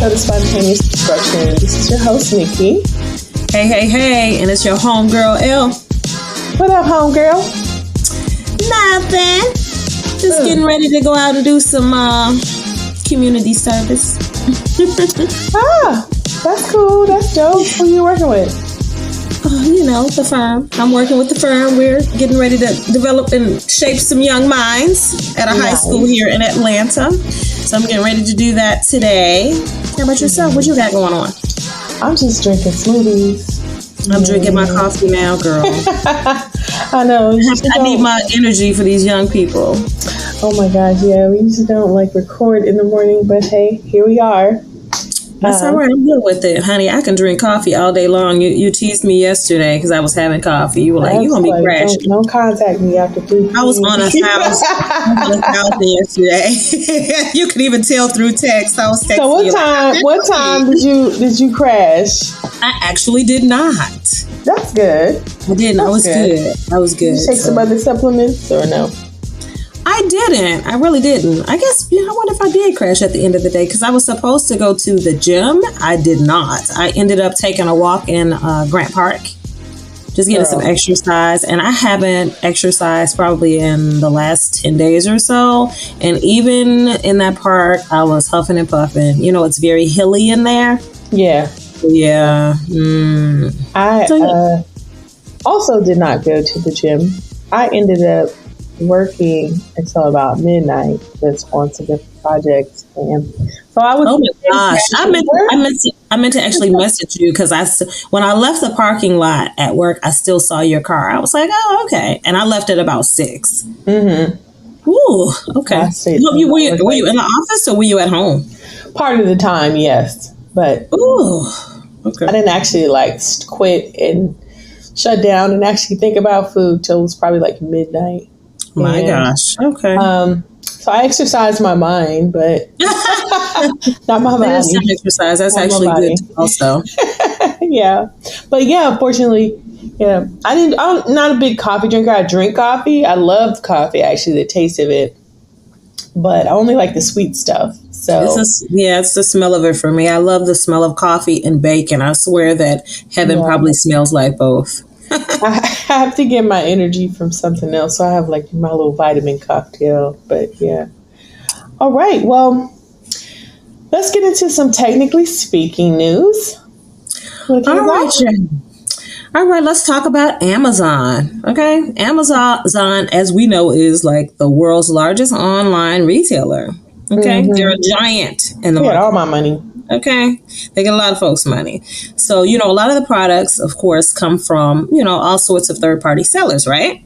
episode of Spontaneous Destruction. This is your host, Nikki. Hey, and it's your homegirl, L. What up, homegirl? Nothing. Just getting ready to go out and do some community service. That's cool. That's dope. Who you working with? The firm. I'm working with the firm. We're getting ready to develop and shape some young minds at a high school here in Atlanta. So I'm getting ready to do that today. How about yourself? What you got going on? I'm just drinking smoothies. I'm drinking my coffee now, girl. I know. I need my energy for these young people. Oh my gosh, yeah. We usually don't record in the morning, but hey, here we are. That's all right. I'm good with it, honey. I can drink coffee all day long. You teased me yesterday because I was having coffee. You were like, "You're gonna be crashing." Don't contact me after 3 p.m. I was on a house yesterday. You could even tell through text. I was texting. So what time did you crash? I actually did not. That's good. I didn't. I was good. Did you take some other supplements or no? I didn't. I really didn't. I guess, I wonder if I did crash at the end of the day because I was supposed to go to the gym. I did not. I ended up taking a walk in Grant Park, just getting some exercise. And I haven't exercised probably in the last 10 days or so. And even in that park, I was huffing and puffing. It's very hilly in there. Yeah. Yeah. I also did not go to the gym. I ended up working until about midnight just on some different projects, and so I was. Oh my gosh! I meant to actually message you because when I left the parking lot at work, I still saw your car. I was like, oh, okay, and I left at about 6. Mm-hmm. Ooh, okay. Were you in the office or were you at home? Part of the time, yes, but okay. I didn't actually quit and shut down and actually think about food till it was probably midnight. My gosh. Okay. So I exercised my mind, but not my body. That's some exercise. That's not actually good also. Yeah. But yeah, unfortunately, I'm not a big coffee drinker. I drink coffee. I love coffee, actually, the taste of it. But I only like the sweet stuff. So it's the smell of it for me. I love the smell of coffee and bacon. I swear that heaven probably smells like both. I have to get my energy from something else. So I have my little vitamin cocktail. But yeah. All right. Well, let's get into some technically speaking news. All right. Let's talk about Amazon. Okay. Amazon, as we know, is the world's largest online retailer. Okay. Mm-hmm. They're a giant in the market. All my money. Okay. They get a lot of folks' money. So, a lot of the products, of course, come from, all sorts of third-party sellers, right?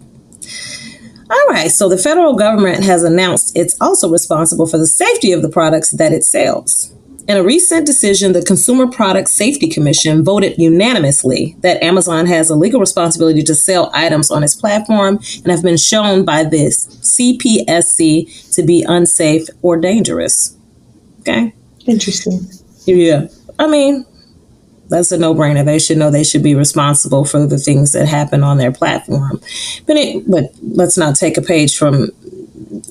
All right. So the federal government has announced it's also responsible for the safety of the products that it sells. In a recent decision, the Consumer Product Safety Commission voted unanimously that Amazon has a legal responsibility to sell items on its platform and have been shown by this CPSC to be unsafe or dangerous. Okay. Interesting. Yeah. I mean, that's a no-brainer. They should know they should be responsible for the things that happen on their platform. But let's not take a page from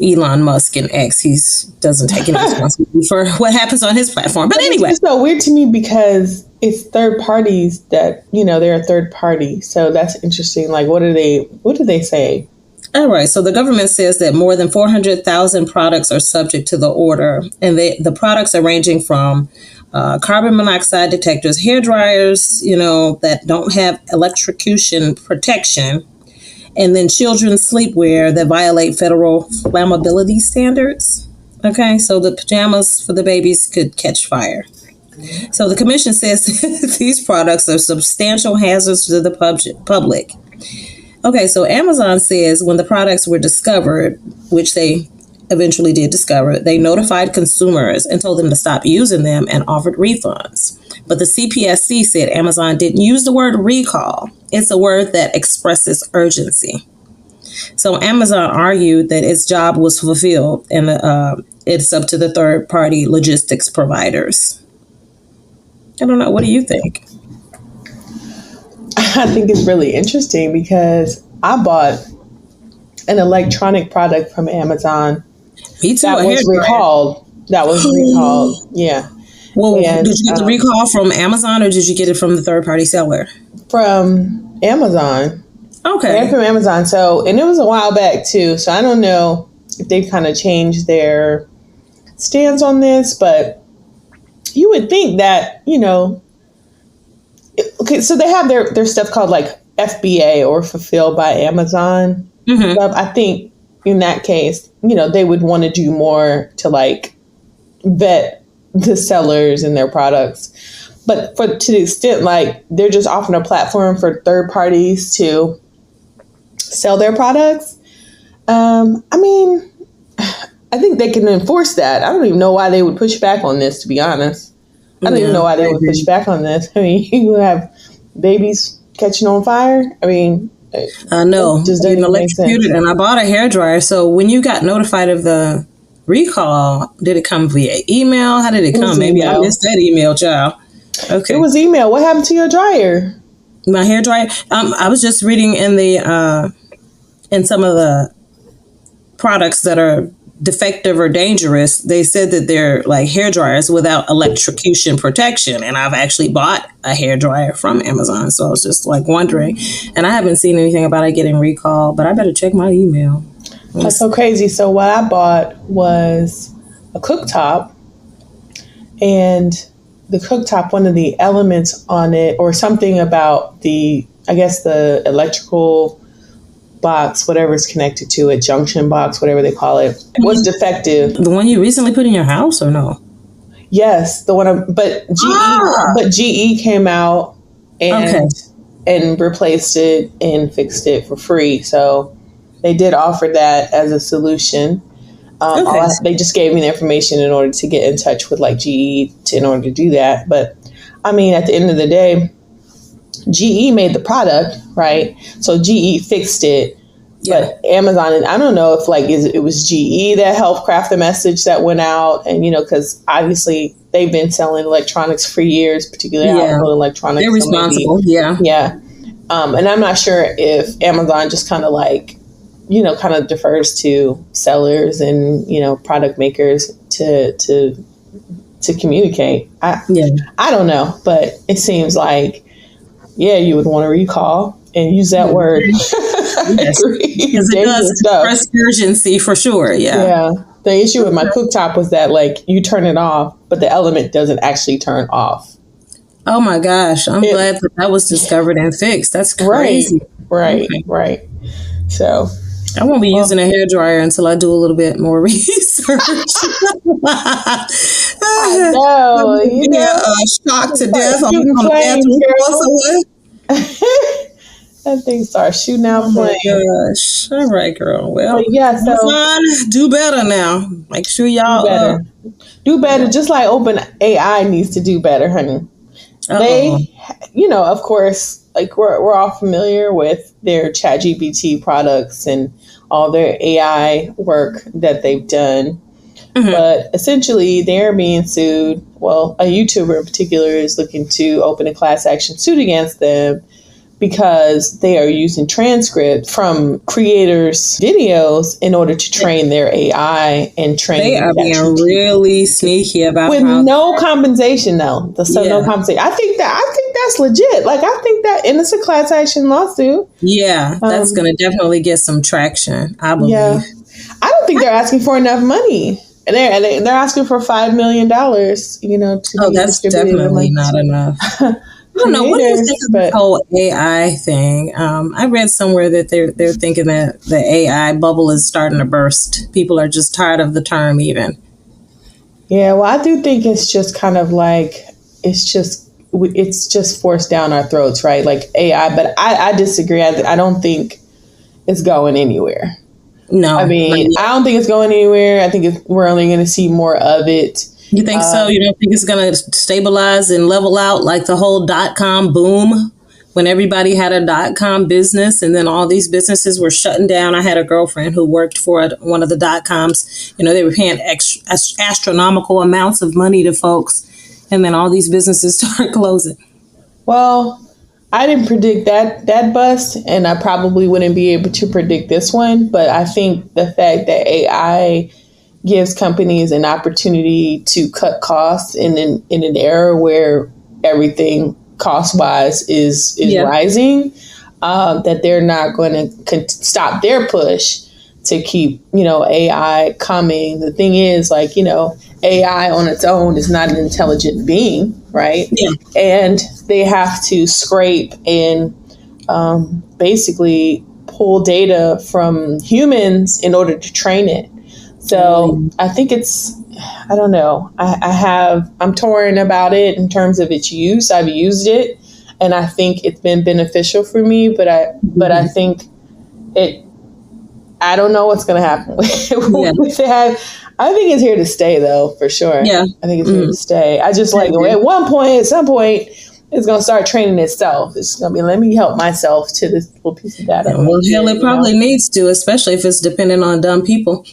Elon Musk and X. He doesn't take any responsibility for what happens on his platform. But anyway. It's so weird to me because it's third parties that, they're a third party. So that's interesting. What do they say? All right. So the government says that more than 400,000 products are subject to the order. And the products are ranging from carbon monoxide detectors, hair dryers, that don't have electrocution protection, and then children's sleepwear that violate federal flammability standards. Okay. So the pajamas for the babies could catch fire. So the commission says these products are substantial hazards to the public. Okay, so Amazon says when the products were discovered, which they eventually did discover, they notified consumers and told them to stop using them and offered refunds. But the CPSC said Amazon didn't use the word recall. It's a word that expresses urgency. So Amazon argued that its job was fulfilled and it's up to the third-party logistics providers. I don't know. What do you think? I think it's really interesting because I bought an electronic product from Amazon. Me too. That was recalled. Yeah. Well, And did you get the recall from Amazon or did you get it from the third party seller? from Amazon. Okay. And from Amazon. So, and it was a while back too. So I don't know if they've kind of changed their stance on this, but you would think that, okay, so they have their stuff called like FBA or fulfilled by Amazon. Mm-hmm. I think in that case, they would want to do more to like vet the sellers and their products. But to the extent like they're just offering a platform for third parties to sell their products. I mean, I think they can enforce that. I don't even know why they would push back on this, to be honest. I don't even know why they would push back on this. I mean, you have babies catching on fire. I mean, I know. It just doesn't make sense. And I bought a hairdryer. So when you got notified of the recall, did it come via email? How did it come? Maybe email. I missed that email, child. Okay. It was email. What happened to your dryer? My hairdryer? I was just reading in in some of the products that are defective or dangerous. They said that they're like hair dryers without electrocution protection, and I've actually bought a hair dryer from Amazon, so I was just like wondering, and I haven't seen anything about it getting recalled, but I better check my email. That's so crazy. So what I bought was a cooktop, and the cooktop, one of the elements on it, or something about the electrical box, whatever is connected to it, junction box, whatever they call it, was defective. The one you recently put in your house, or no? Yes, the one. But GE came out and replaced it and fixed it for free. So they did offer that as a solution. They just gave me the information in order to get in touch with like GE in order to do that. But I mean, at the end of the day, GE made the product, right? So GE fixed it, but Amazon, and I don't know if like it was GE that helped craft the message that went out, and because obviously they've been selling electronics for years, particularly household electronics. They're responsible, yeah. And I'm not sure if Amazon just kind of like, kind of defers to sellers and product makers to communicate. I don't know, but it seems like. Yeah, you would want to recall and use that word. Yes, because it does express urgency for sure. Yeah. The issue with my cooktop was that like you turn it off, but the element doesn't actually turn off. Oh my gosh, I'm glad that was discovered and fixed. That's crazy. Right. So I won't be using a hairdryer until I do a little bit more research. I know. Shocked to death. I'm on the bathroom. That thing starts shooting out flames. Oh gosh. All right, girl. Well, so do better now. Make sure y'all do better. Just like OpenAI needs to do better, honey. They, of course, like we're all familiar with their ChatGPT products and all their AI work that they've done. Mm-hmm. But essentially, they're being sued. Well, a YouTuber in particular is looking to open a class action suit against them because they are using transcripts from creators' videos in order to train their AI and train. They are being really sneaky about with no compensation, though. No compensation. I think that's legit. Like I think that, and it's a class action lawsuit. Yeah, that's going to definitely get some traction. I believe. Yeah, I don't think they're asking for enough money. And they're asking for $5 million. That's definitely not enough. I don't know. What do you think of the whole AI thing? I read somewhere that they're thinking that the AI bubble is starting to burst. People are just tired of the term, even. Yeah, well, I do think it's just kind of like it's just forced down our throats, right? Like AI, but I disagree. I don't think it's going anywhere. No, I mean, I don't think it's going anywhere. I think we're only going to see more of it. You think so? You don't think it's going to stabilize and level out like the whole .com boom when everybody had a .com business and then all these businesses were shutting down? I had a girlfriend who worked for one of the .coms. They were paying astronomical amounts of money to folks, and then all these businesses started closing. Well, I didn't predict that bust, and I probably wouldn't be able to predict this one. But I think the fact that AI gives companies an opportunity to cut costs in an era where everything cost wise is rising, that they're not going to stop their push to keep, AI coming. The thing is, like, AI on its own is not an intelligent being, right? Yeah. And they have to scrape and basically pull data from humans in order to train it. So I think I don't know. I'm torn about it in terms of its use. I've used it and I think it's been beneficial for me, but I think I don't know what's going to happen with it. I think it's here to stay, though, for sure. Yeah. I think it's here to stay. I just at some point, it's going to start training itself. It's going to be, let me help myself to this little piece of data. Well, hell, it probably needs to, especially if it's dependent on dumb people.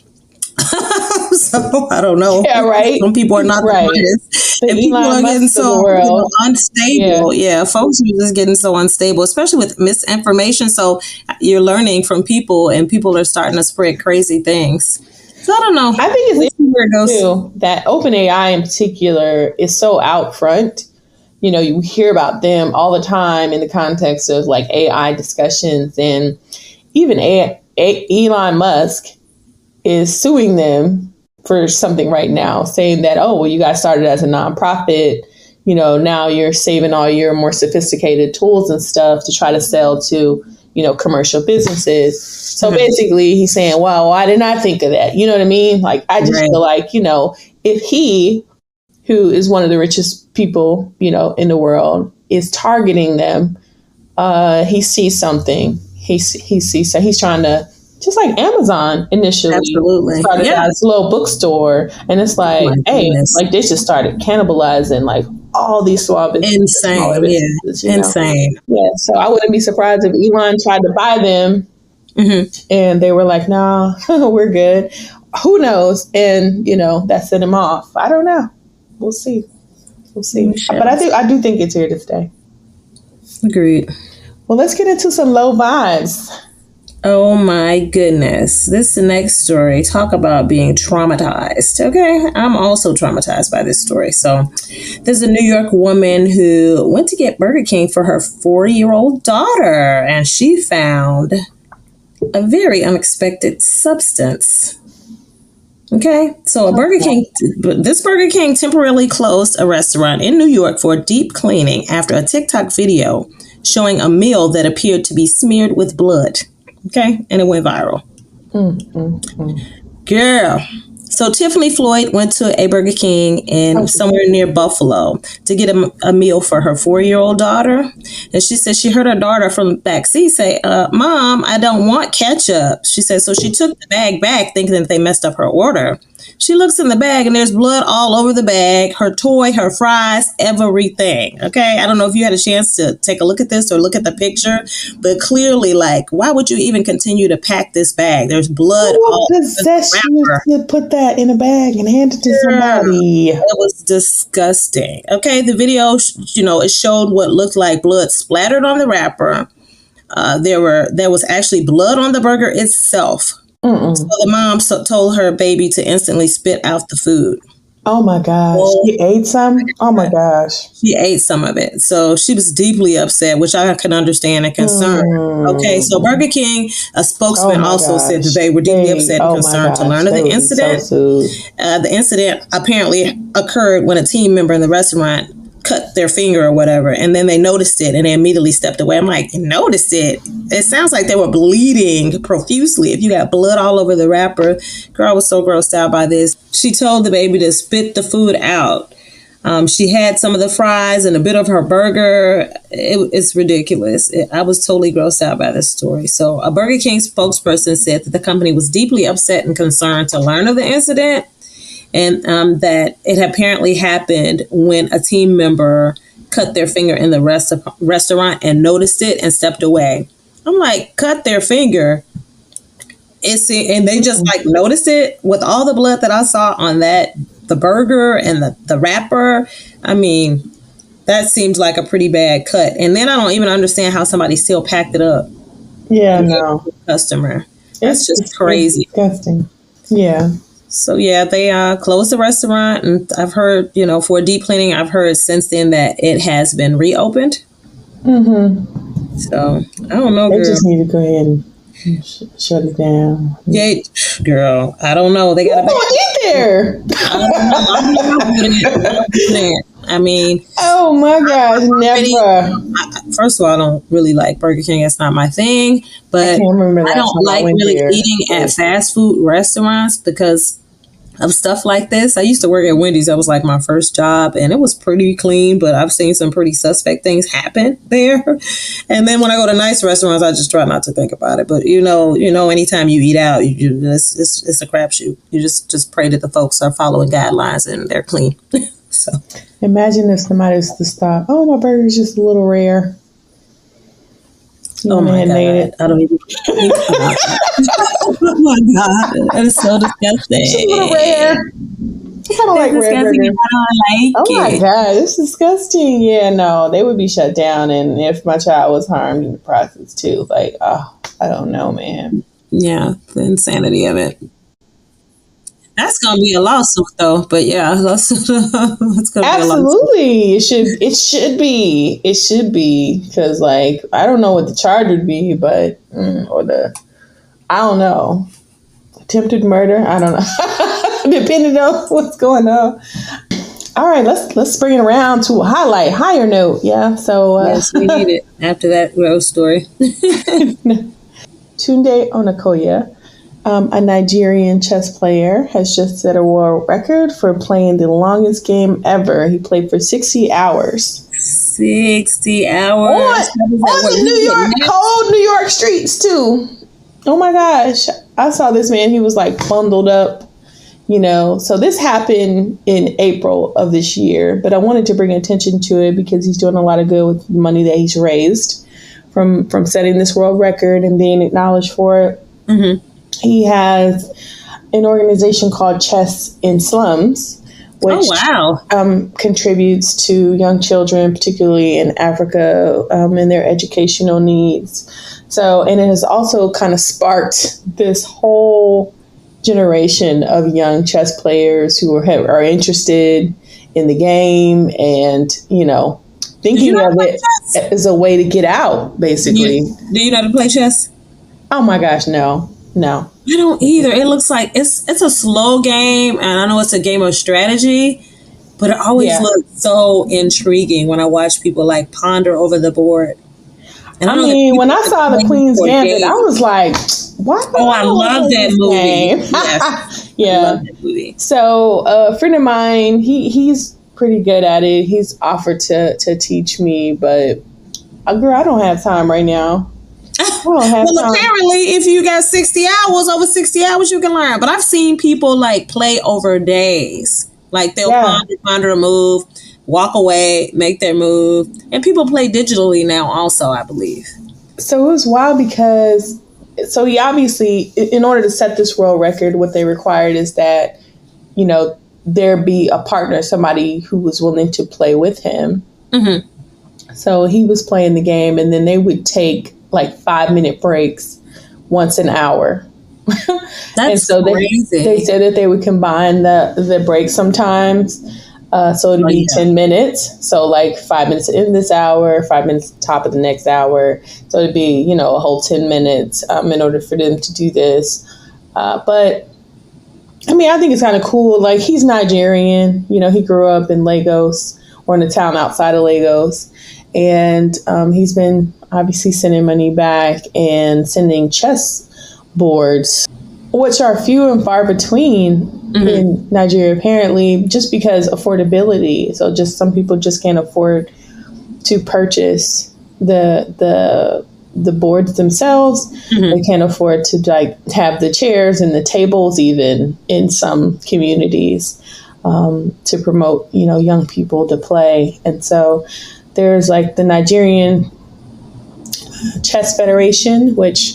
So I don't know. Yeah, right. Some people are not right. the brightest. And people are getting so unstable. Yeah, folks are just getting so unstable, especially with misinformation. So you're learning from people, and people are starting to spread crazy things. So I don't know. I think it's interesting too that OpenAI in particular is so out front. You hear about them all the time in the context of like AI discussions, and even Elon Musk is suing them for something right now, saying that, oh, well, you guys started as a nonprofit, now you're saving all your more sophisticated tools and stuff to try to sell to, commercial businesses. So basically he's saying, well, why didn't I think of that? You know what I mean? Like, I just feel like, if he, who is one of the richest people, in the world, is targeting them, he sees something. So he's trying to, just like Amazon initially started as a little bookstore, and it's like, like they just started cannibalizing like all these small businesses. Insane. Yeah. So I wouldn't be surprised if Elon tried to buy them, and they were like, "No, we're good." Who knows? And that set him off. I don't know. We'll see. But I do think it's here to stay. Agreed. Well, let's get into some low vibes. Oh my goodness. This next story, talk about being traumatized. Okay, I'm also traumatized by this story. So there's a New York woman who went to get Burger King for her 4-year-old daughter, and she found a very unexpected substance. Okay, so this Burger King temporarily closed a restaurant in New York for deep cleaning after a TikTok video showing a meal that appeared to be smeared with blood. Okay, and it went viral. Girl. So Tiffany Floyd went to a Burger King in somewhere near Buffalo to get a meal for her 4-year-old daughter. And she said she heard her daughter from the back seat say, Mom, I don't want ketchup. She said, so she took the bag back thinking that they messed up her order. She looks in the bag and there's blood all over the bag, her toy, her fries, everything. Okay. I don't know if you had a chance to take a look at this or look at the picture, but clearly, like, why would you even continue to pack this bag? There's blood all over the wrapper. To put that in a bag and hand it to somebody. It was disgusting. Okay. The video, it showed what looked like blood splattered on the wrapper. There was actually blood on the burger itself. So the mom told her baby to instantly spit out the food. Oh my gosh. She ate some? Oh my gosh. She ate some of it. So she was deeply upset, which I can understand and concerned. Okay, so Burger King, a spokesman also said that they were deeply upset and concerned to learn of the incident. The incident apparently occurred when a team member in the restaurant cut their finger or whatever, and then they noticed it and they immediately stepped away. I'm like, noticed it? It sounds like they were bleeding profusely. If you got blood all over the wrapper, girl was so grossed out by this. She told the baby to spit the food out. She had some of the fries and a bit of her burger. It's ridiculous. I was totally grossed out by this story. So a Burger King spokesperson said that the company was deeply upset and concerned to learn of the incident, and that it apparently happened when a team member cut their finger in the restaurant and noticed it and stepped away. I'm like, cut their finger? And they just like noticed it with all the blood that I saw on the burger and the wrapper. I mean, that seems like a pretty bad cut. And then I don't even understand how somebody still packed it up. Yeah, no. Customer. That's just crazy. Disgusting. Yeah. So yeah, they closed the restaurant, and I've heard, for a deep cleaning, I've heard since then that it has been reopened. Mm-hmm. So I don't know, They girl. just need to go ahead and shut it down. Yeah, girl. I don't know. They got to eat there. I don't know. I mean, oh my gosh, never. First of all, I don't really like Burger King. That's not my thing. But I don't like really eating at fast food restaurants because of stuff like this. I used to work at Wendy's. That was like my first job, and it was pretty clean, but I've seen some pretty suspect things happen there. And then when I go to nice restaurants, I just try not to think about it. But anytime you eat out, it's a crapshoot. You just pray that the folks are following guidelines and they're clean. So imagine if somebody was to stop. Oh, my burger's just a little rare. Oh my God. I don't even think about that. Oh my God. That is so disgusting. It's a little rare. I kind of like rare burger. I don't like my God. It's disgusting. Yeah, no, they would be shut down. And if my child was harmed in the process too, like, I don't know, man. Yeah, the insanity of it. That's going to be a lawsuit, though. But yeah, that's going to be a lawsuit. Absolutely, it should be because, like, I don't know what the charge would be, but I don't know, attempted murder. I don't know, depending on what's going on. All right, let's bring it around to a higher note. Yeah, so yes, we need it after that gross story. Tunde Onakoya, a Nigerian chess player, has just set a world record for playing the longest game ever. He played for 60 hours. 60 hours? On the cold New York streets, too. Oh, my gosh. I saw this man. He was, like, bundled up, So this happened in April of this year. But I wanted to bring attention to it because he's doing a lot of good with the money that he's raised from setting this world record and being acknowledged for it. Mm-hmm. He has an organization called Chess in Slums, which contributes to young children, particularly in Africa, and their educational needs. So, and it has also kind of sparked this whole generation of young chess players who are interested in the game and, thinking of it as a way to get out, basically. Do you know how to play chess? Oh, my gosh, no. I don't either. It looks like it's a slow game, and I know it's a game of strategy, but it always looks so intriguing when I watch people like ponder over the board. And I mean, when I saw the Queen's Gambit, I was like, what? Oh, I love that movie. Yes. Yeah. I love that movie. So a friend of mine, he's pretty good at it. He's offered to teach me, but girl, I don't have time right now. Apparently, if you got over 60 hours, you can learn. But I've seen people like play over days. Like they'll ponder a move, walk away, make their move. And people play digitally now also, I believe. So it was wild because, he obviously, in order to set this world record, what they required is that, there be a partner, somebody who was willing to play with him. Mm-hmm. So he was playing the game, and then they would take like 5-minute breaks once an hour. That's and so crazy. They said that they would combine the breaks sometimes. So it'd be 10 minutes. So like 5 minutes in this hour, 5 minutes top of the next hour. So it'd be, a whole 10 minutes in order for them to do this. But I mean, I think it's kind of cool. Like, he's Nigerian. He grew up in Lagos, or in a town outside of Lagos. And he's been obviously sending money back and sending chess boards, which are few and far between in Nigeria, apparently, just because affordability. So just some people just can't afford to purchase the boards themselves. Mm-hmm. They can't afford to have the chairs and the tables even in some communities to promote, young people to play. And so there's like the Nigerian Chess Federation, which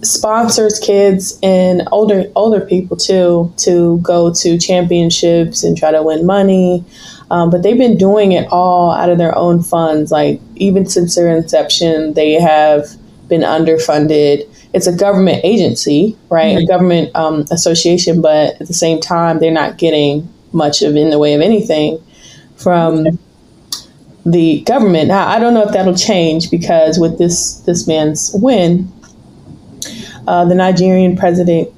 sponsors kids and older people too to go to championships and try to win money. But they've been doing it all out of their own funds. Like, even since their inception, they have been underfunded. it's a government agency, right? A government association, but at the same time, they're not getting much in the way of anything from the government. Now, I don't know if that'll change because with this man's win, the Nigerian president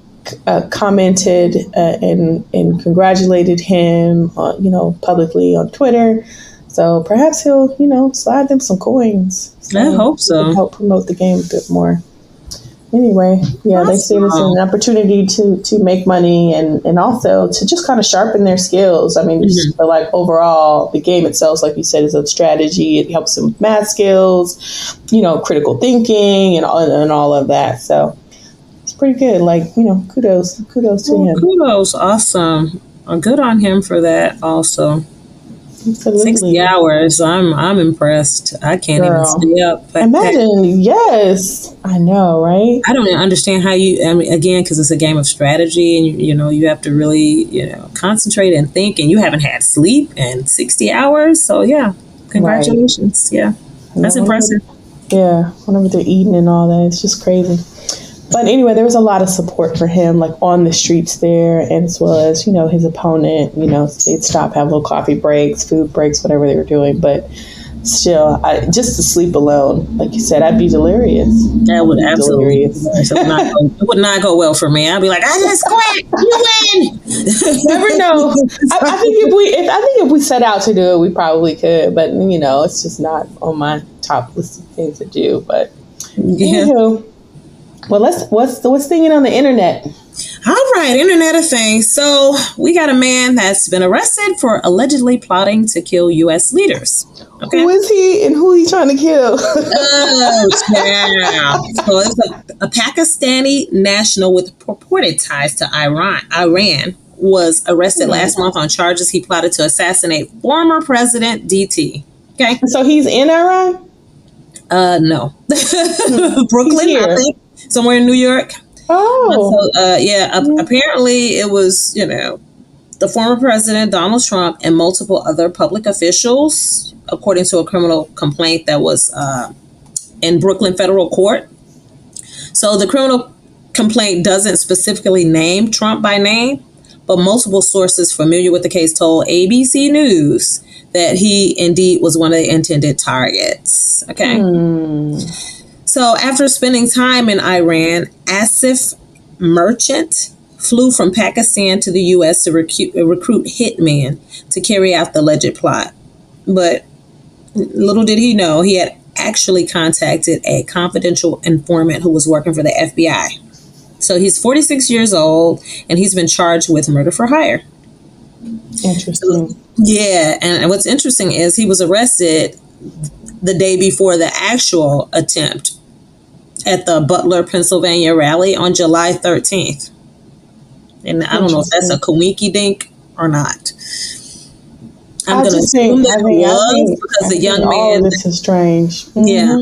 commented and congratulated him, publicly on Twitter. So perhaps he'll, slide them some coins. I hope so. Help promote the game a bit more. Anyway, yeah, awesome. They see this as an opportunity to make money and also to just kind of sharpen their skills. I mean, just like overall, the game itself, like you said, is a strategy. It helps them with math skills, critical thinking and all of that. So it's pretty good. Like, kudos to him. Kudos. Awesome. Good on him for that also. Absolutely. 60 hours. I'm impressed. I can't even stay up. Imagine, yes. I know, right? I don't even understand how again, because it's a game of strategy and, you have to really, concentrate and think, and you haven't had sleep in 60 hours. So, yeah, congratulations. Right. Yeah, that's impressive. Yeah, whenever they're eating and all that, it's just crazy. But anyway, there was a lot of support for him, like on the streets there, and as well as, his opponent, they'd stop, have little coffee breaks, food breaks, whatever they were doing. But still, just to sleep alone, like you said, I'd be delirious. That would absolutely. It would not go well for me. I'd be like, I just quit. You win. Never know. I think if we set out to do it, we probably could. But it's just not on my top list of things to do. But anywho. Well, what's thinking on the internet? All right, Internet of Things. So we got a man that's been arrested for allegedly plotting to kill U.S. leaders. Okay. Who is he and who he trying to kill? Yeah. So it's a Pakistani national with purported ties to Iran was arrested last month on charges he plotted to assassinate former President DT. Okay. So he's in Iran? No. Brooklyn, I think. Somewhere in New York. Oh. So, apparently it was, the former president, Donald Trump, and multiple other public officials, according to a criminal complaint that was in Brooklyn federal court. So the criminal complaint doesn't specifically name Trump by name, but multiple sources familiar with the case told ABC News that he indeed was one of the intended targets. Okay. So after spending time in Iran, Asif Merchant flew from Pakistan to the U.S. to recruit hitmen to carry out the alleged plot. But little did he know, he had actually contacted a confidential informant who was working for the FBI. So he's 46 years old, and he's been charged with murder for hire. Interesting. Yeah, and what's interesting is he was arrested the day before the actual attempt at the Butler, Pennsylvania rally on July 13th. And I don't know if that's a coinky dink or not. I'm going to assume that it was because the young man. All this is strange. Mm-hmm. Yeah,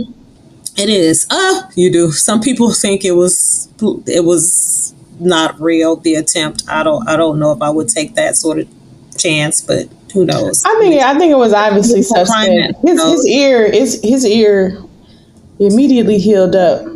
it is. You do. Some people think it was not real, the attempt. I don't know if I would take that sort of chance, but who knows? I think it was obviously suspect. His ear immediately healed up.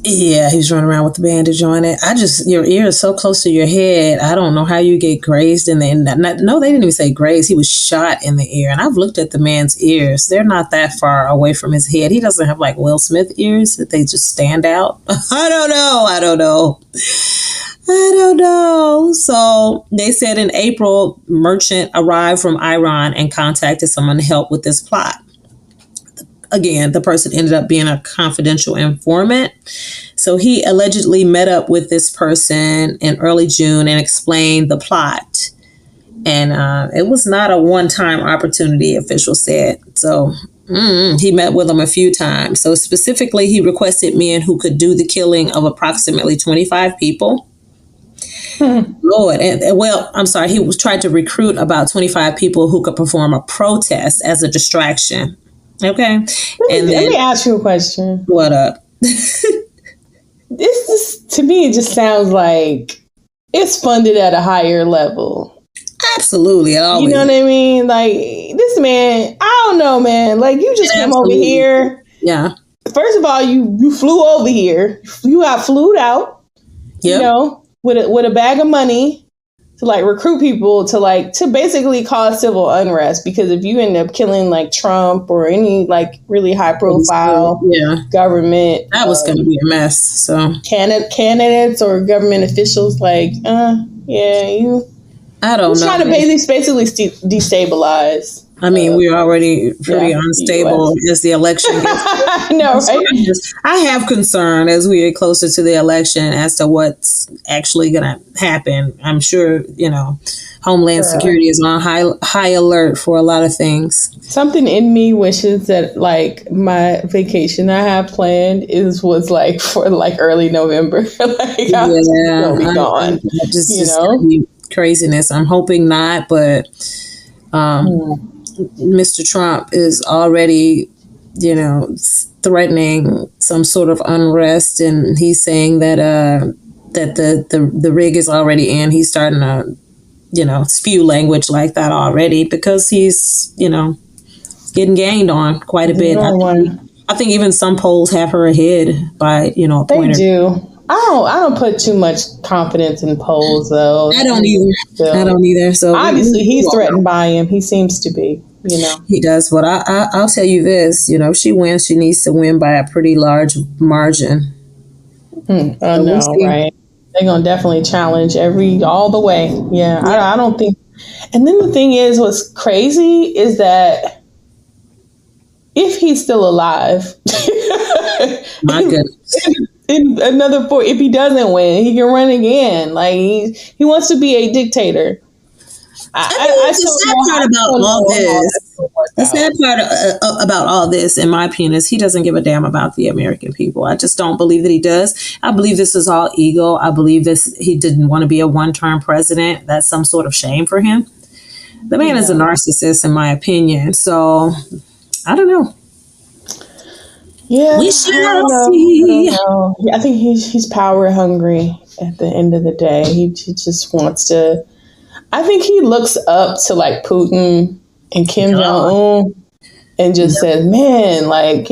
Yeah, he's running around with the bandage on it. Your ear is so close to your head. I don't know how you get grazed in the. No, they didn't even say grazed. He was shot in the ear. And I've looked at the man's ears. They're not that far away from his head. He doesn't have like Will Smith ears that they just stand out. I don't know. So they said in April, Merchant arrived from Iran and contacted someone to help with this plot. Again, the person ended up being a confidential informant. So he allegedly met up with this person in early June and explained the plot. And it was not a one-time opportunity, officials said. So he met with them a few times. So specifically, he requested men who could do the killing of approximately 25 people. Lord. He was trying to recruit about 25 people who could perform a protest as a distraction. Okay. Let me ask you a question. What up? This to me, it just sounds like it's funded at a higher level. Absolutely. You know what I mean? Like this man, I don't know, man. Like you just come over here. Yeah. first of all, you flew over here. You got flued out, Yep. you know, with a bag of money to like recruit people to basically cause civil unrest. Because if you end up killing like Trump or any like really high profile government, that was going to be a mess. So candidates or government officials, like, I don't know. Trying to basically destabilize. I mean, we're already pretty unstable as the election gets. I know, right? I have concern as we get closer to the election as to what's actually going to happen. I'm sure, Homeland Security is on high alert for a lot of things. Something in me wishes that like my vacation I have planned was like for like early November. Like I'll be gone. Just craziness. I'm hoping not, but Mr. Trump is already, threatening some sort of unrest, and he's saying that the rig is already in. He's starting to, spew language like that already because he's, getting gained on quite a bit. I think even some polls have her ahead by, a point. They do. I don't put too much confidence in polls, though. I don't either. So obviously, he's threatened by him. He seems to be. He does. But I'll tell you this. If she wins, she needs to win by a pretty large margin. I know, right? They're gonna definitely challenge all the way. Yeah. I don't think. And then the thing is, what's crazy is that if he's still alive, my goodness. In another if he doesn't win, he can run again. Like he wants to be a dictator. The sad part about all this, in my opinion, is he doesn't give a damn about the American people. I just don't believe that he does. I believe this is all ego. I believe he didn't want to be a one-term president. That's some sort of shame for him. The man is a narcissist, in my opinion. So I don't know. Yeah, we shall see. I think he's power hungry. At the end of the day, he just wants to. I think he looks up to like Putin and Kim Jong-un and just says, "Man, like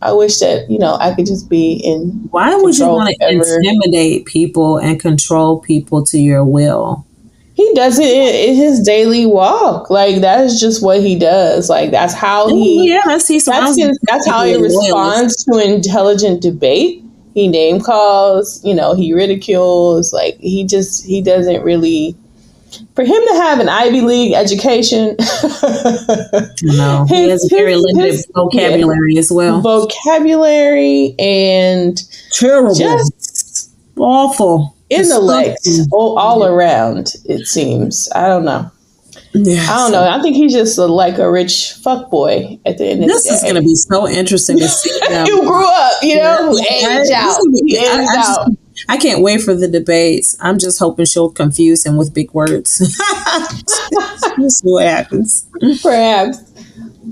I wish that I could just be in." Why would you want to intimidate people and control people to your will? He does it in his daily walk. Like that is just what he does. Like that's how that's how he responds to intelligent debate. He name calls, he ridicules. Like he doesn't really. For him to have an Ivy League education, no, he has very limited vocabulary as well. Vocabulary and terrible, just awful. Intellect all around, it seems. I don't know. Yeah, I don't know. I think he's just like a rich fuckboy at the end of the day. This is going to be so interesting to see. You grew up, age out. I can't wait for the debates. I'm just hoping she'll confuse him with big words. That's what happens. Perhaps.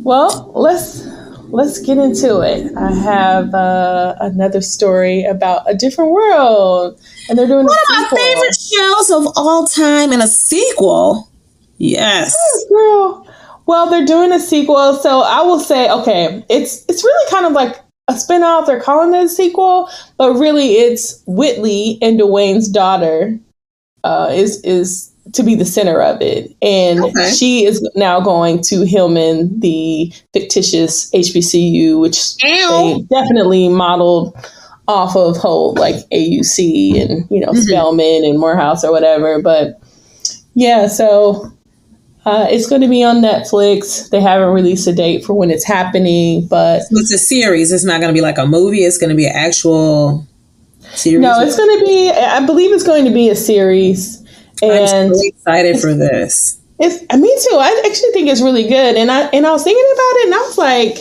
Well, let's get into it. I have another story about a different world. And they're doing one of my favorite shows of all time and a sequel. Yes. Girl. Well, they're doing a sequel. So I will say, okay, it's really kind of like a spinoff. They're calling it a sequel, but really it's Whitley and Dwayne's daughter is to be the center of it. And she is now going to Hillman, the fictitious HBCU, which they definitely modeled off of whole like AUC and, Spelman and Morehouse or whatever. But yeah, so it's going to be on Netflix. They haven't released a date for when it's happening, but it's a series. It's not going to be like a movie. It's going to be an actual series. No, it's going to be, I believe it's going to be a series. And I'm so excited for this. Me too. I actually think it's really good. And I was thinking about it and I was like,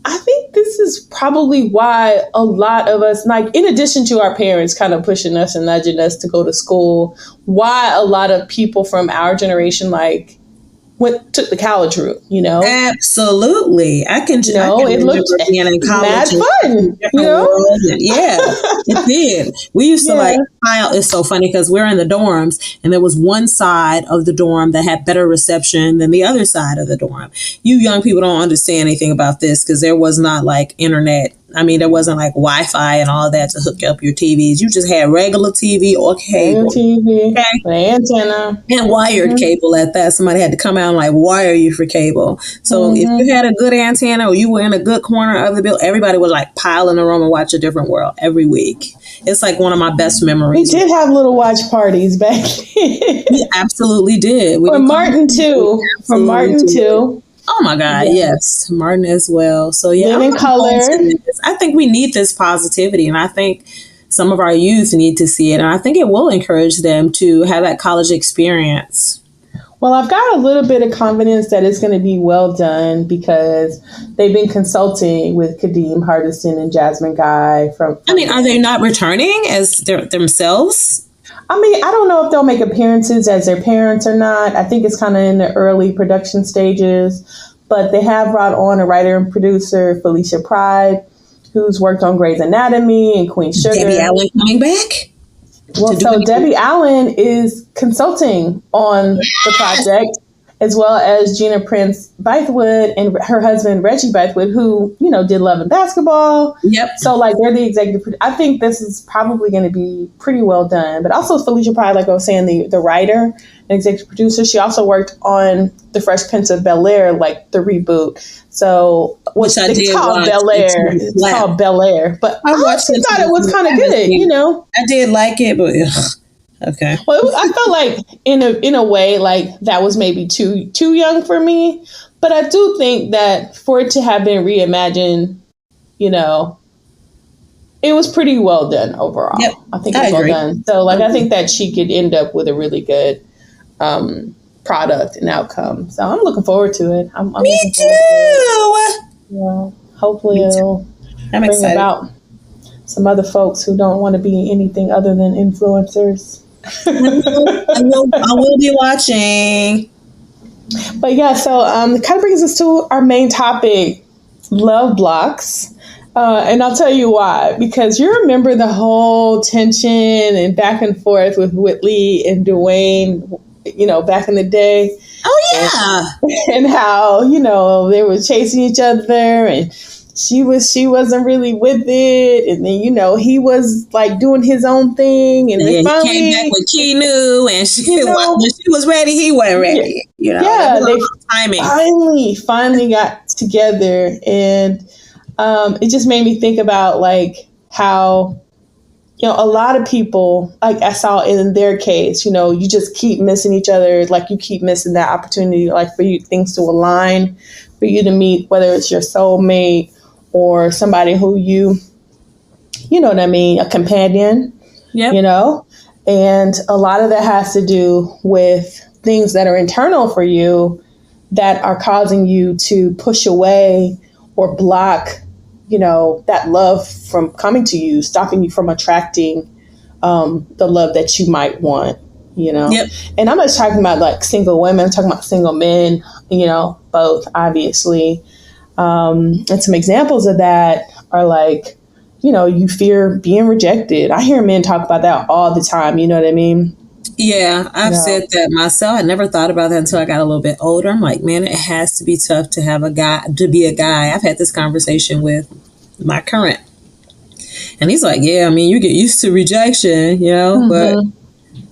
I think this is probably why a lot of us, like, in addition to our parents kind of pushing us and nudging us to go to school, why a lot of people from our generation, like, took the college route, you know? Absolutely. I can it remember looked being in college. mad fun, you know? Yeah, it did. We used to like pile. It's so funny because we're in the dorms and there was one side of the dorm that had better reception than the other side of the dorm. You young people don't understand anything about this because there was not like internet. I mean, there wasn't like Wi-Fi and all that to hook up your TVs. You just had regular TV or cable. TV, okay? Antenna. And wired cable at that. Somebody had to come out and like wire you for cable. So if you had a good antenna or you were in a good corner of the building, everybody would like pile in the room and watch A Different World every week. It's like one of my best memories. We did have little watch parties back then. We absolutely did. From Martin too. From Martin too. Oh my God, yes. Martin as well. So yeah. Living Color. I think we need this positivity, and I think some of our youth need to see it, and I think it will encourage them to have that college experience. Well, I've got a little bit of confidence that it's going to be well done because they've been consulting with Kadeem Hardison and Jasmine Guy from. I mean, are they not returning as themselves? I mean, I don't know if they'll make appearances as their parents or not. I think it's kind of in the early production stages, but they have brought on a writer and producer, Felicia Pride, who's worked on Grey's Anatomy and Queen Sugar. Debbie Allen coming back? Well, so Debbie Allen is consulting on the project, as well as Gina Prince Bythewood and her husband, Reggie Bythewood, who, did Love and Basketball. Yep. So, they're the executive. I think this is probably going to be pretty well done. But also Felicia Pride, like I was saying, the writer and executive producer, she also worked on The Fresh Prince of Bel-Air, the reboot. So, it's called Bel-Air. It's called Bel-Air. But I actually thought it was kind of good, I did like it, but okay. Well, I felt like in a way, that was maybe too young for me. But I do think that for it to have been reimagined, it was pretty well done overall. Yep, I think it was well done. So, I think that she could end up with a really good product and outcome. So I'm looking forward to it. Me too. Yeah, hopefully it'll bring about some other folks who don't want to be anything other than influencers. I will be watching. But yeah, so it kind of brings us to our main topic, love blocks. And I'll tell you why. Because you remember the whole tension and back and forth with Whitley and Dwayne, back in the day. Oh, yeah. And how, they were chasing each other and she wasn't really with it. And then, he was doing his own thing. And then finally, he came back with Keanu and when she was ready, he wasn't ready. They finally got together. And it just made me think about how, a lot of people, I saw in their case, you just keep missing each other. You keep missing that opportunity, for you, things to align, for you to meet, whether it's your soulmate or somebody who you know what I mean, a companion, and a lot of that has to do with things that are internal for you that are causing you to push away or block that love from coming to you, stopping you from attracting the love that you might want, Yep. And I'm not talking about single women, I'm talking about single men, both, obviously. And some examples of that are you fear being rejected. I hear men talk about that all the time. You know what I mean? Yeah, I've said that myself. I never thought about that until I got a little bit older. I'm like, man, it has to be tough to be a guy. I've had this conversation with my current, and he's like, yeah, I mean, you get used to rejection, but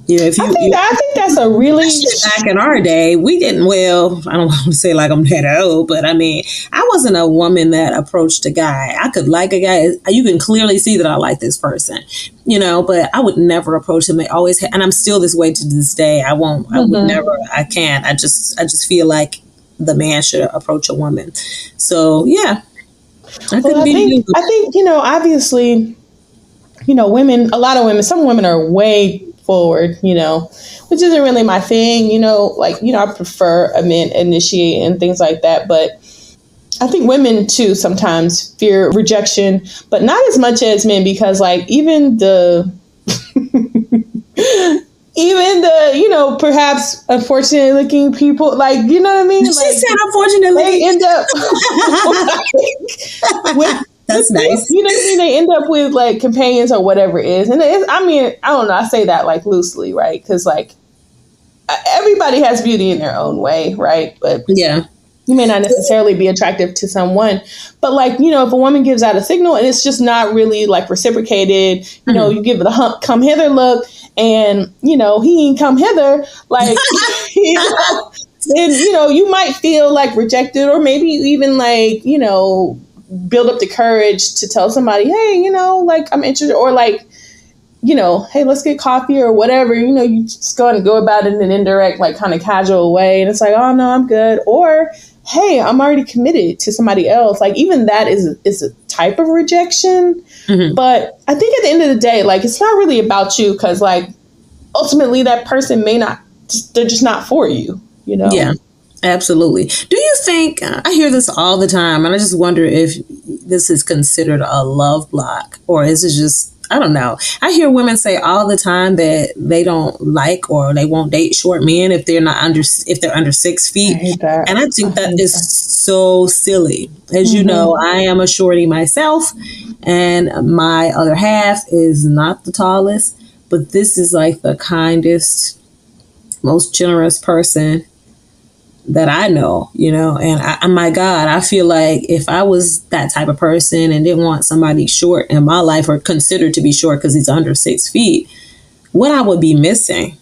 if you, I think that's a really back in our day, we didn't. Well, I don't want to say I'm that old, but I mean, I wasn't a woman that approached a guy. I could like a guy. You can clearly see that I like this person, but I would never approach him. They always, and I'm still this way to this day. I won't. I would never. I can't. I just feel like the man should approach a woman. So yeah, I think obviously, women. A lot of women. Some women are way forward, which isn't really my thing, I prefer a man initiate and things like that. But I think women too sometimes fear rejection, but not as much as men, because even even the, perhaps unfortunate looking people, like, you know what I mean? She Like, said, unfortunately. they end up with, That's nice. you know what I mean? They end up with like companions or whatever it is. And I mean, I don't know. I say that like loosely, right? Because like everybody has beauty in their own way, right? But yeah, you may not necessarily be attractive to someone, but like, if a woman gives out a signal and it's just not really like reciprocated, you give it a hump, come hither look, and, he ain't come hither, like, then, you might feel like rejected, or maybe even like, build up the courage to tell somebody, hey, like I'm interested, or like, hey, let's get coffee or whatever, you just go and go about it in an indirect, like kind of casual way. And it's like, oh no, I'm good. Or, hey, I'm already committed to somebody else. Like even that is a type of rejection. Mm-hmm. But I think at the end of the day, like it's not really about you, because like ultimately that person they're just not for you, Yeah, absolutely. Do you think, I hear this all the time, and I just wonder if this is considered a love block, or is it just, I don't know. I hear women say all the time that they don't like or they won't date short men if they're under 6 feet. And I think that is so silly. As you know, I am a shorty myself, and my other half is not the tallest, but this is like the kindest, most generous person that I know, and my God, I feel like if I was that type of person and didn't want somebody short in my life, or considered to be short because he's under 6 feet, what I would be missing.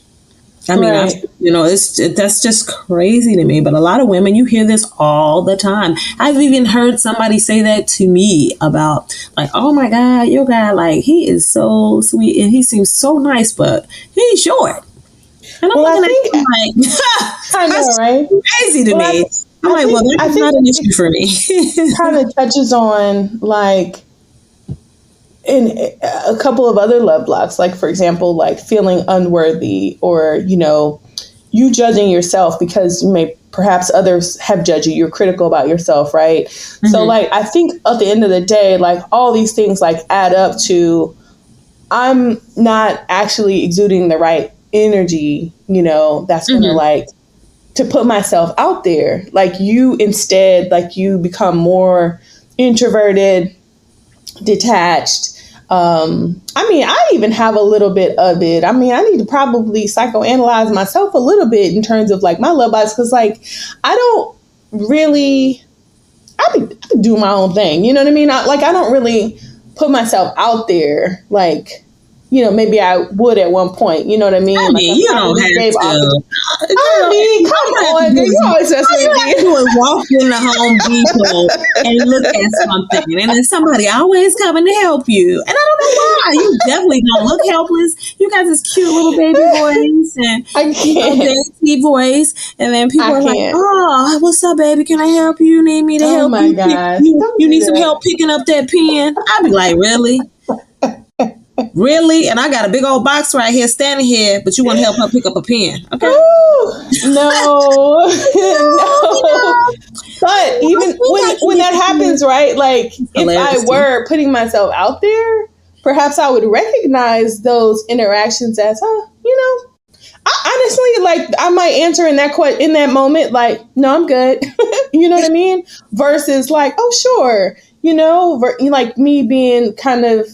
I mean, right. That's just crazy to me. But a lot of women, you hear this all the time. I've even heard somebody say that to me about like, oh my God, your guy, like he is so sweet and he seems so nice, but he's short. And I'm looking at him like, I know, right? Crazy to me. I'm like, well, that's not an issue for me. Kind of touches on like in a couple of other love blocks, like for example, like feeling unworthy, or you judging yourself because perhaps others have judged you. You're critical about yourself, right? Mm-hmm. So like I think at the end of the day, like all these things like add up to I'm not actually exuding the right energy, that's going to like to put myself out there. Like you instead, like you become more introverted, detached. I mean, I even have a little bit of it. I mean, I need to probably psychoanalyze myself a little bit in terms of like my love bias, because like I don't really, I be doing my own thing. You know what I mean? I don't really put myself out there like, maybe I would at one point. You know what I mean? I mean, like, you don't have to. I mean, come on, girl. You always have to do is walk in the Home Depot and look at something, and then somebody always coming to help you. And I don't know why. You definitely don't look helpless. You got this cute little baby voice and dainty voice, and then people are like, "Oh, what's up, baby? Can I help you? You need me to help you? Oh my God! You need some help picking up that pen?" I'd be like, "Really?" Really? And I got a big old box right here standing here, but you want to help her pick up a pen. Okay. Ooh, no. No. But even when that happens, right? Like if I were putting myself out there, perhaps I would recognize those interactions as, I honestly, like I might answer in that moment, like, no, I'm good. You know what I mean? Versus like, oh, sure. Like me being kind of,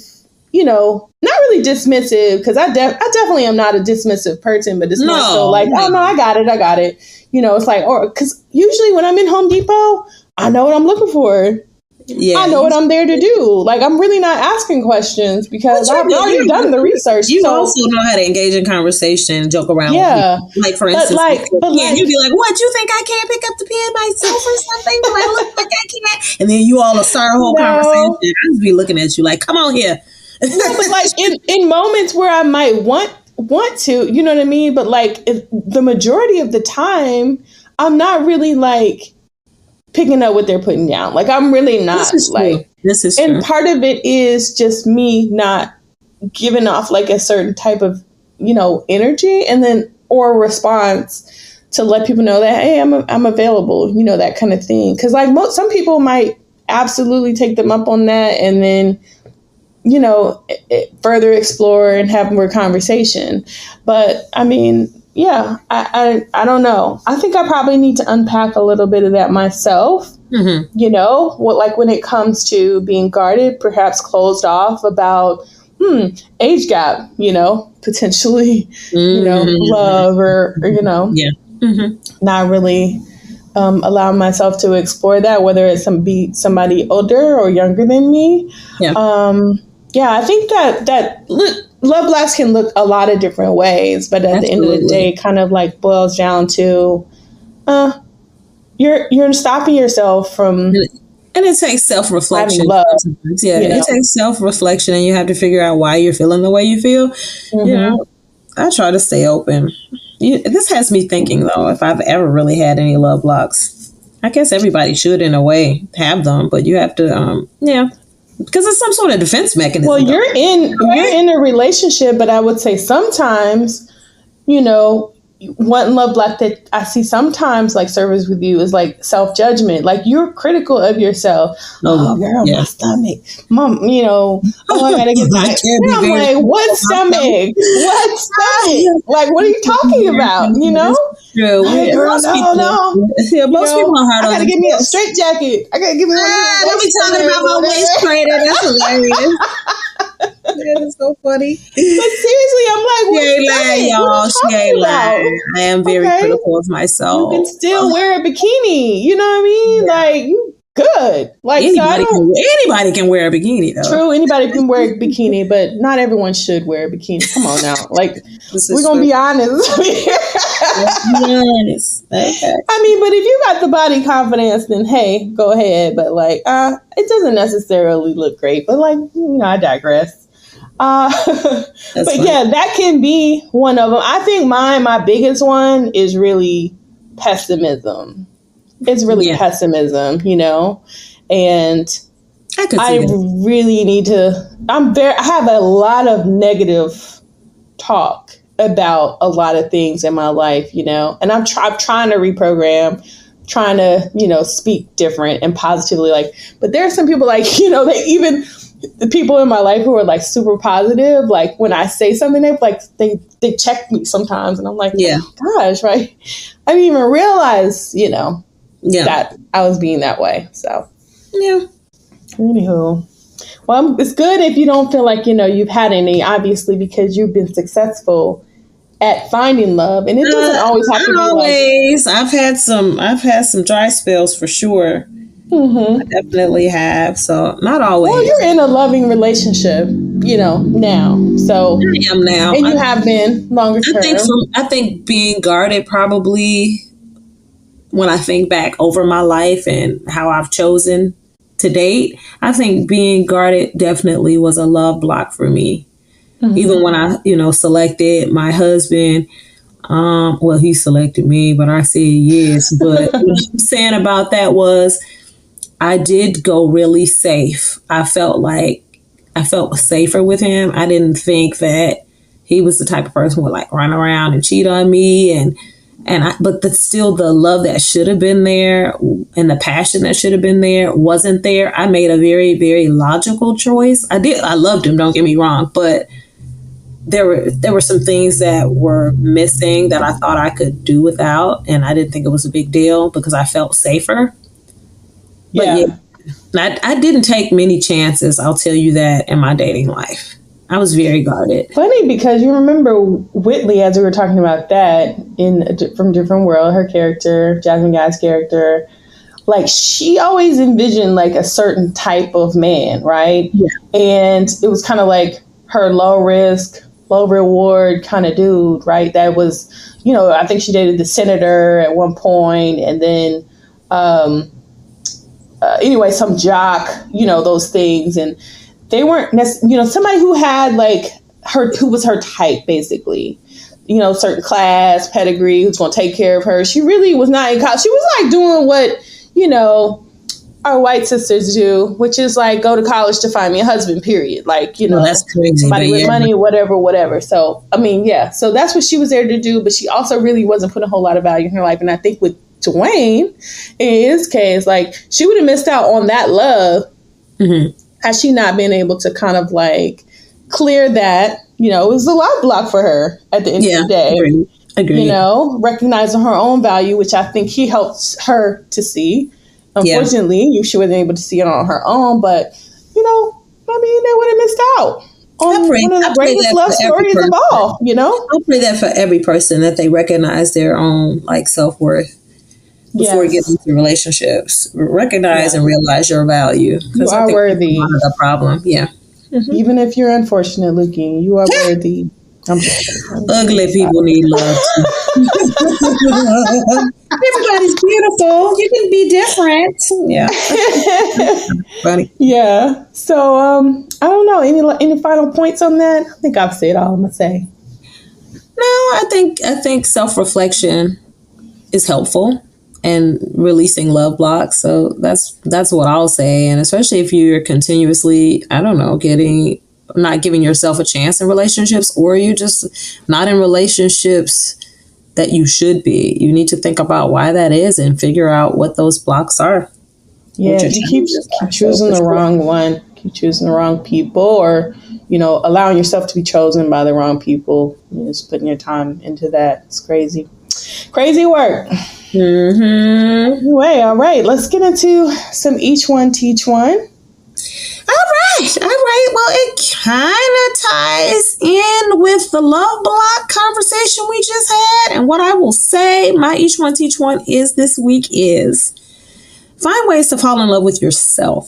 not really dismissive, because I definitely am not a dismissive person, but it's more so like, oh no, I got it. It's like, or because usually when I'm in Home Depot, I know what I'm looking for. Yeah, I know what I'm there to do. Like I'm really not asking questions because I've already done the research. You also know how to engage in conversation and joke around. Yeah, with like for instance, you'd be like, "What? You think I can't pick up the pen myself or something? Do I look like I can't?" And then you all start a whole conversation. I just be looking at you like, "Come on here." No, but like in moments where I might want to, you know what I mean? But like the majority of the time, I'm not really like picking up what they're putting down. Like I'm really not like this is and part of it is just me not giving off like a certain type of, energy and then or response to let people know that, hey, I'm available, that kind of thing. Cause like some people might absolutely take them up on that and then further explore and have more conversation. But I mean, yeah, I don't know. I think I probably need to unpack a little bit of that myself. Like when it comes to being guarded, perhaps closed off about age gap, potentially, love or Yeah. not really allowing myself to explore that, whether it's somebody older or younger than me. Yeah. I think that love blocks can look a lot of different ways, but at the end of the day, it kind of like boils down to you're stopping yourself from. And it takes self-reflection. Love, yeah, it takes self-reflection, and you have to figure out why you're feeling the way you feel. I try to stay open. This has me thinking, though, if I've ever really had any love blocks. I guess everybody should, in a way, have them, but you have to, because it's some sort of defense mechanism. Well, you're in a relationship, but I would say sometimes, one love block that I see sometimes like service with you is like self-judgment. Like you're critical of yourself. Oh girl, my stomach. Mom, I gotta get that. I'm like, what stomach? What stomach? Like, what are you talking about? True. Like, girl, no. Yeah, most people are hard on. I gotta give me a straight jacket. I gotta give me one. Don't be talking about my waist trainer. That's hilarious. That is so funny. But seriously, I'm like, she ain't lying, y'all. She ain't lying. I am very critical of myself. You can still wear a bikini. You know what I mean? Yeah. Like, you good. Like, anybody can wear a bikini, though. True, anybody can wear a bikini, but not everyone should wear a bikini. Come on now. Like, we're going to be honest. Let's be honest. Okay. I mean, but if you got the body confidence, then hey, go ahead. But like, it doesn't necessarily look great. But like, I digress. But yeah, that can be one of them. I think my biggest one is really pessimism. It's really pessimism, and I really need to, I have a lot of negative talk about a lot of things in my life, and I'm trying to reprogram, trying to, speak different and positively, like, but there are some people like, the people in my life who are like super positive, like when I say something, they check me sometimes, and I'm like, oh gosh, right? I didn't even realize, that I was being that way. So, Anywho, well, it's good if you don't feel like you've had any, obviously, because you've been successful at finding love, and it doesn't always have to be always. Like, I've had some dry spells for sure. I definitely have. So not always. Well, you're in a loving relationship, now. So I am now, and you have been longer term. I think being guarded probably, when I think back over my life and how I've chosen to date, I think being guarded definitely was a love block for me. Even when I, selected my husband. Well, he selected me, but I said yes. But what I'm saying about that was, I did go really safe. I felt safer with him. I didn't think that he was the type of person who would like run around and cheat on me, but still the love that should have been there and the passion that should have been there wasn't there. I made a very, very logical choice. I loved him, don't get me wrong, but there were some things that were missing that I thought I could do without, and I didn't think it was a big deal because I felt safer. But I didn't take many chances, I'll tell you that, in my dating life. I was very guarded. Funny, because you remember Whitley, as we were talking about that from Different World, her character, Jasmine Guy's character, like she always envisioned like a certain type of man, right? Yeah. And it was kind of like her low risk, low reward kind of dude, right? That was, I think she dated the senator at one point, and then anyway, some jock, those things. And they weren't, somebody who had like who was her type, basically, certain class, pedigree, who's going to take care of her. She really was not in college. She was like doing what, our white sisters do, which is like go to college to find me a husband, period. Like, that's crazy, somebody with money, whatever. So, I mean, so that's what she was there to do. But she also really wasn't putting a whole lot of value in her life. And I think with Dwayne, in his case, like she would have missed out on that love has she not been able to kind of like clear that, you know, it was a love block for her at the end of the day. Agreed. You know, recognizing her own value, which I think he helped her to see. Unfortunately, she wasn't able to see it on her own, but, you know, I mean, they would have missed out on one of the greatest love stories of all, you know? I pray that for every person, that they recognize their own, like, self-worth before getting into relationships. Recognize and realize your value. You are worthy. That's the problem. Yeah. Mm-hmm. Even if you're unfortunate looking, you are worthy. Ugly people need love too. Everybody's beautiful. You can be different. Yeah. Funny. Yeah. So I don't know. Any final points on that? I think I've said all I'm gonna say. No, I think self-reflection is helpful and releasing love blocks. So that's what I'll say. And especially if you're continuously, I don't know, not giving yourself a chance in relationships, or you're just not in relationships that you should be. You need to think about why that is and figure out what those blocks are. Yeah, you keep choosing the wrong one, keep choosing the wrong people, or, you know, allowing yourself to be chosen by the wrong people. You're just putting your time into that. It's crazy. Crazy work. Mm-hmm. Anyway, all right. Let's get into some each one, teach one. All right. Well, it kind of ties in with the love block conversation we just had. And what I will say, my each one, teach one is this week is find ways to fall in love with yourself.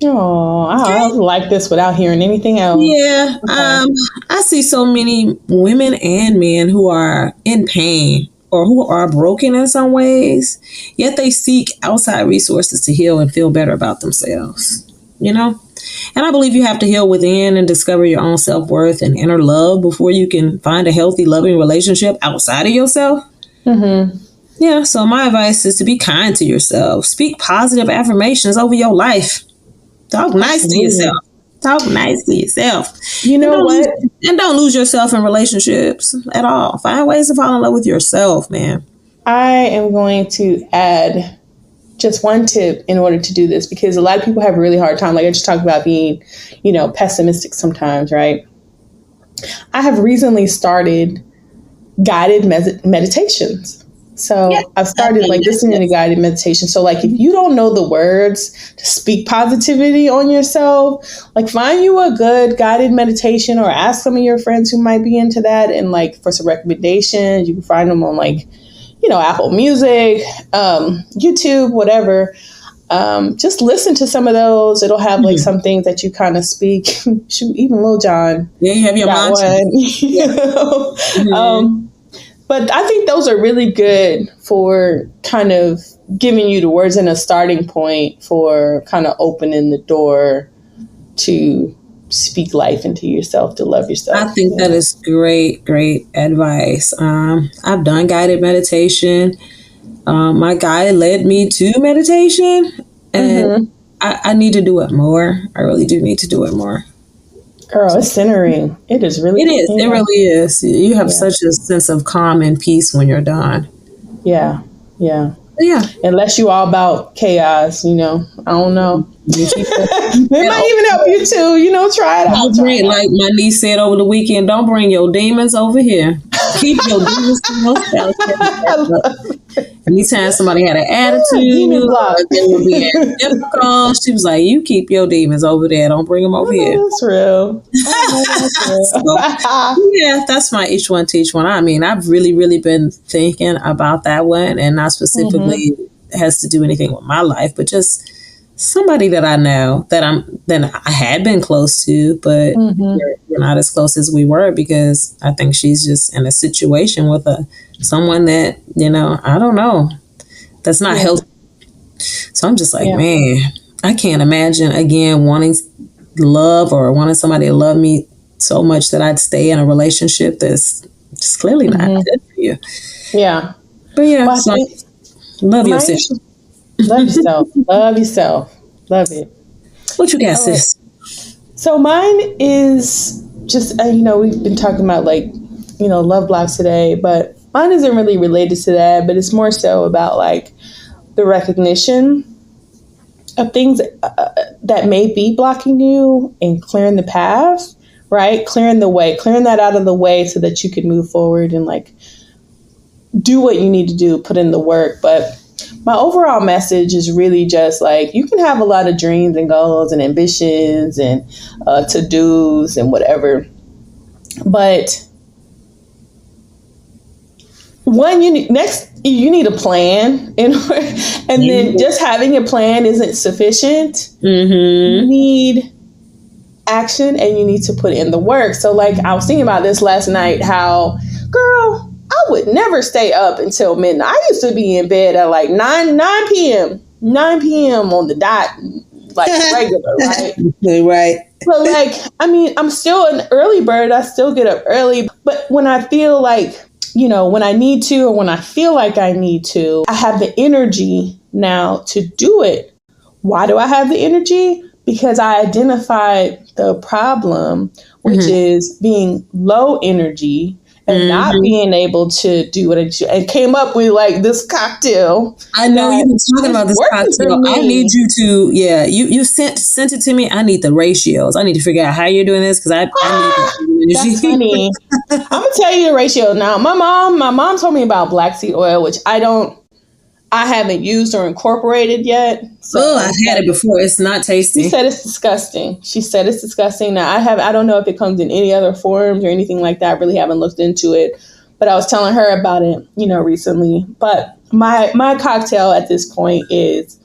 Oh, I like this without hearing anything else. Yeah. Okay. I see so many women and men who are in pain or who are broken in some ways, yet they seek outside resources to heal and feel better about themselves. You know? And I believe you have to heal within and discover your own self-worth and inner love before you can find a healthy, loving relationship outside of yourself. Mm-hmm. Yeah. So my advice is to be kind to yourself. Speak positive affirmations over your life. Talk nice to yourself. Talk nice to yourself. You know what? And don't lose yourself in relationships at all. Find ways to fall in love with yourself, man. I am going to add just one tip in order to do this, because a lot of people have a really hard time. Like I just talked about being, you know, pessimistic sometimes, right? I have recently started guided meditations. So I've started like listening to guided meditation. So like if you don't know the words to speak positivity on yourself, like find you a good guided meditation or ask some of your friends who might be into that, and like for some recommendations. You can find them on like, you know, Apple Music, YouTube, whatever. Just listen to some of those. It'll have like some things that you kind of speak. Shoot, even Lil Jon. Yeah, you have your mantra. You know? Mm-hmm. But I think those are really good for kind of giving you the words and a starting point for kind of opening the door to speak life into yourself, to love yourself. I think that is great advice. I've done guided meditation. My guide led me to meditation, and I need to do it more. I really do need to do it more. Girl, it's centering. It is really. It is. It really is. You have such a sense of calm and peace when you're done. Yeah. Unless you all about chaos, you know. I don't know. It might even help you too. You know, try it out. Like my niece said over the weekend, don't bring your demons over here. Keep your demons to yourself. Anytime somebody had an attitude, it would be difficult. She was like, "You keep your demons over there. Don't bring them over here." That's real. So, that's my each one teach one. I mean, I've really been thinking about that one, and not specifically has to do anything with my life, but just somebody that I know that I had been close to, but we're not as close as we were, because I think she's just in a situation with someone that, you know, I don't know, that's not healthy. So I'm just like, man, I can't imagine again wanting love or wanting somebody to love me so much that I'd stay in a relationship that's just clearly not good for you. Yeah. But love yourself. Love yourself. Love yourself. Love it. What you got, sis? So mine is just, you know, we've been talking about like, you know, love blocks today, but mine isn't really related to that, but it's more so about like the recognition of things that may be blocking you and clearing the path, right? Clearing the way, clearing that out of the way so that you can move forward and like do what you need to do, put in the work. But my overall message is really just like, you can have a lot of dreams and goals and ambitions and to-dos and whatever. But one, you need a plan, and then just having a plan isn't sufficient. You need action, and you need to put in the work. So like, I was thinking about this last night, how, girl, I would never stay up until midnight. I used to be in bed at like 9 p.m. on the dot, like regular, right? Right. But like, I mean, I'm still an early bird. I still get up early. But when I feel like, when I need to, or when I feel like I need to, I have the energy now to do it. Why do I have the energy? Because I identified the problem, which is being low energy and not being able to do what I do, and came up with like this cocktail. I know you've been talking about this cocktail. I need you to, you sent it to me. I need the ratios. I need to figure out how you're doing this, because I need That's funny. I'm gonna tell you the ratio now. My mom told me about black seed oil, which I haven't used or incorporated yet. So I've had it before. It's not tasty. She said it's disgusting. Now I don't know if it comes in any other forms or anything like that. I really haven't looked into it, but I was telling her about it, recently. But my cocktail at this point is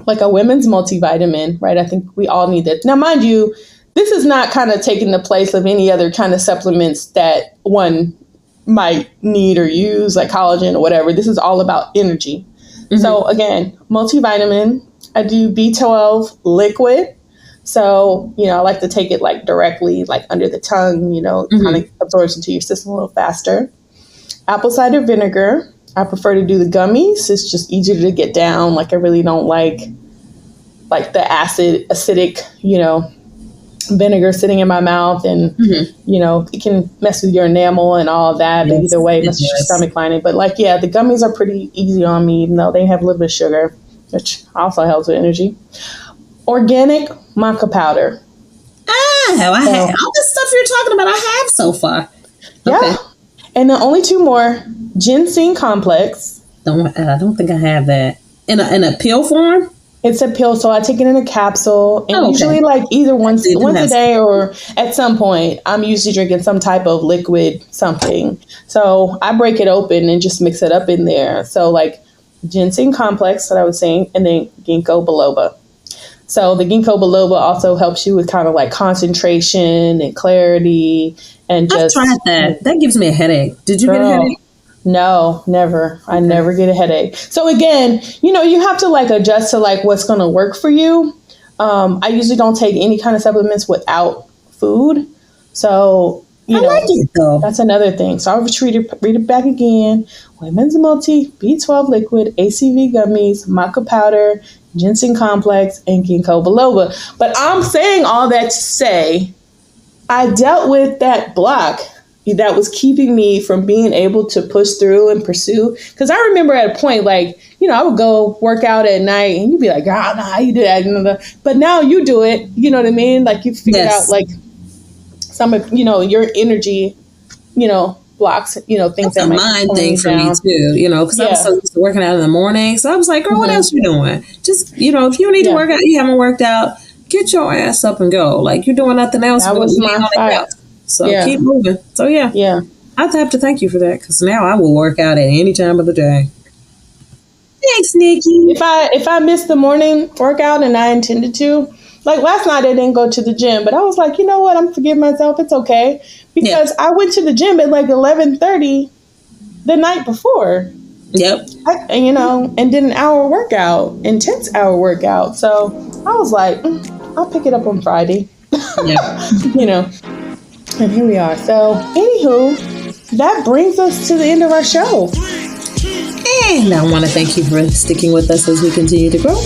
like a women's multivitamin, right? I think we all need that. Now, mind you, this is not kind of taking the place of any other kind of supplements that one might need or use, like collagen or whatever. This is all about energy. So again, multivitamin. I do B12 liquid. So, I like to take it like directly, like under the tongue, kind of absorbs into your system a little faster. Apple cider vinegar. I prefer to do the gummies. It's just easier to get down. Like, I really don't like the acidic, vinegar sitting in my mouth, and it can mess with your enamel and all of that. But either way, it messes with your stomach lining. But like, the gummies are pretty easy on me, even though they have a little bit of sugar, which also helps with energy. Organic maca powder. I have all the stuff you're talking about. I have so far. Yeah, and then only two more: ginseng complex. I don't think I have that in a pill form. It's a pill, so I take it in a capsule, and usually like either once a day or at some point, I'm usually drinking some type of liquid something. So I break it open and just mix it up in there. So like ginseng complex, that I was saying, and then ginkgo biloba. So the ginkgo biloba also helps you with kind of like concentration and clarity, and just. I've tried that. That gives me a headache. Did you get a headache? No, never. I never get a headache. So again, you have to like adjust to like what's going to work for you. I usually don't take any kind of supplements without food. So, I like it though. That's another thing. So I'll read it back again. Women's multi, B12 liquid, ACV gummies, maca powder, ginseng complex, and ginkgo biloba. But I'm saying all that to say, I dealt with that block that was keeping me from being able to push through and pursue. Because I remember at a point, like, I would go work out at night and you'd be like, how you do that? But now you do it, you know what I mean? Like, you figured out like some of, your energy, blocks, things that's that a mind thing for me too, because I was so used to working out in the morning. So I was like, girl, what else you doing? Just, if you need to work out, you haven't worked out, get your ass up and go. Like, you're doing nothing else. That was my fight. So keep moving. So I have to thank you for that, because now I will work out at any time of the day. Thanks, Nikki. If I missed the morning workout and I intended to, like last night I didn't go to the gym, but I was like, you know what, I'm forgiving myself. It's okay, because I went to the gym at like 11:30 the night before. Yep. And did an hour workout, intense hour workout. So I was like, I'll pick it up on Friday. Yeah. And here we are. So, anywho, that brings us to the end of our show. And I want to thank you for sticking with us as we continue to grow.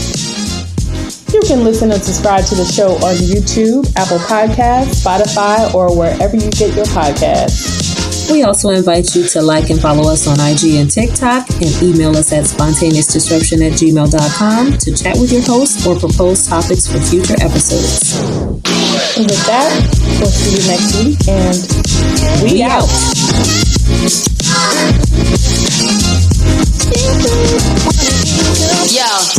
You can listen and subscribe to the show on YouTube, Apple Podcasts, Spotify, or wherever you get your podcasts. We also invite you to like and follow us on IG and TikTok, and email us at spontaneousdisruption@gmail.com to chat with your host or propose topics for future episodes. And with that, we'll see you next week, and we out. Yo.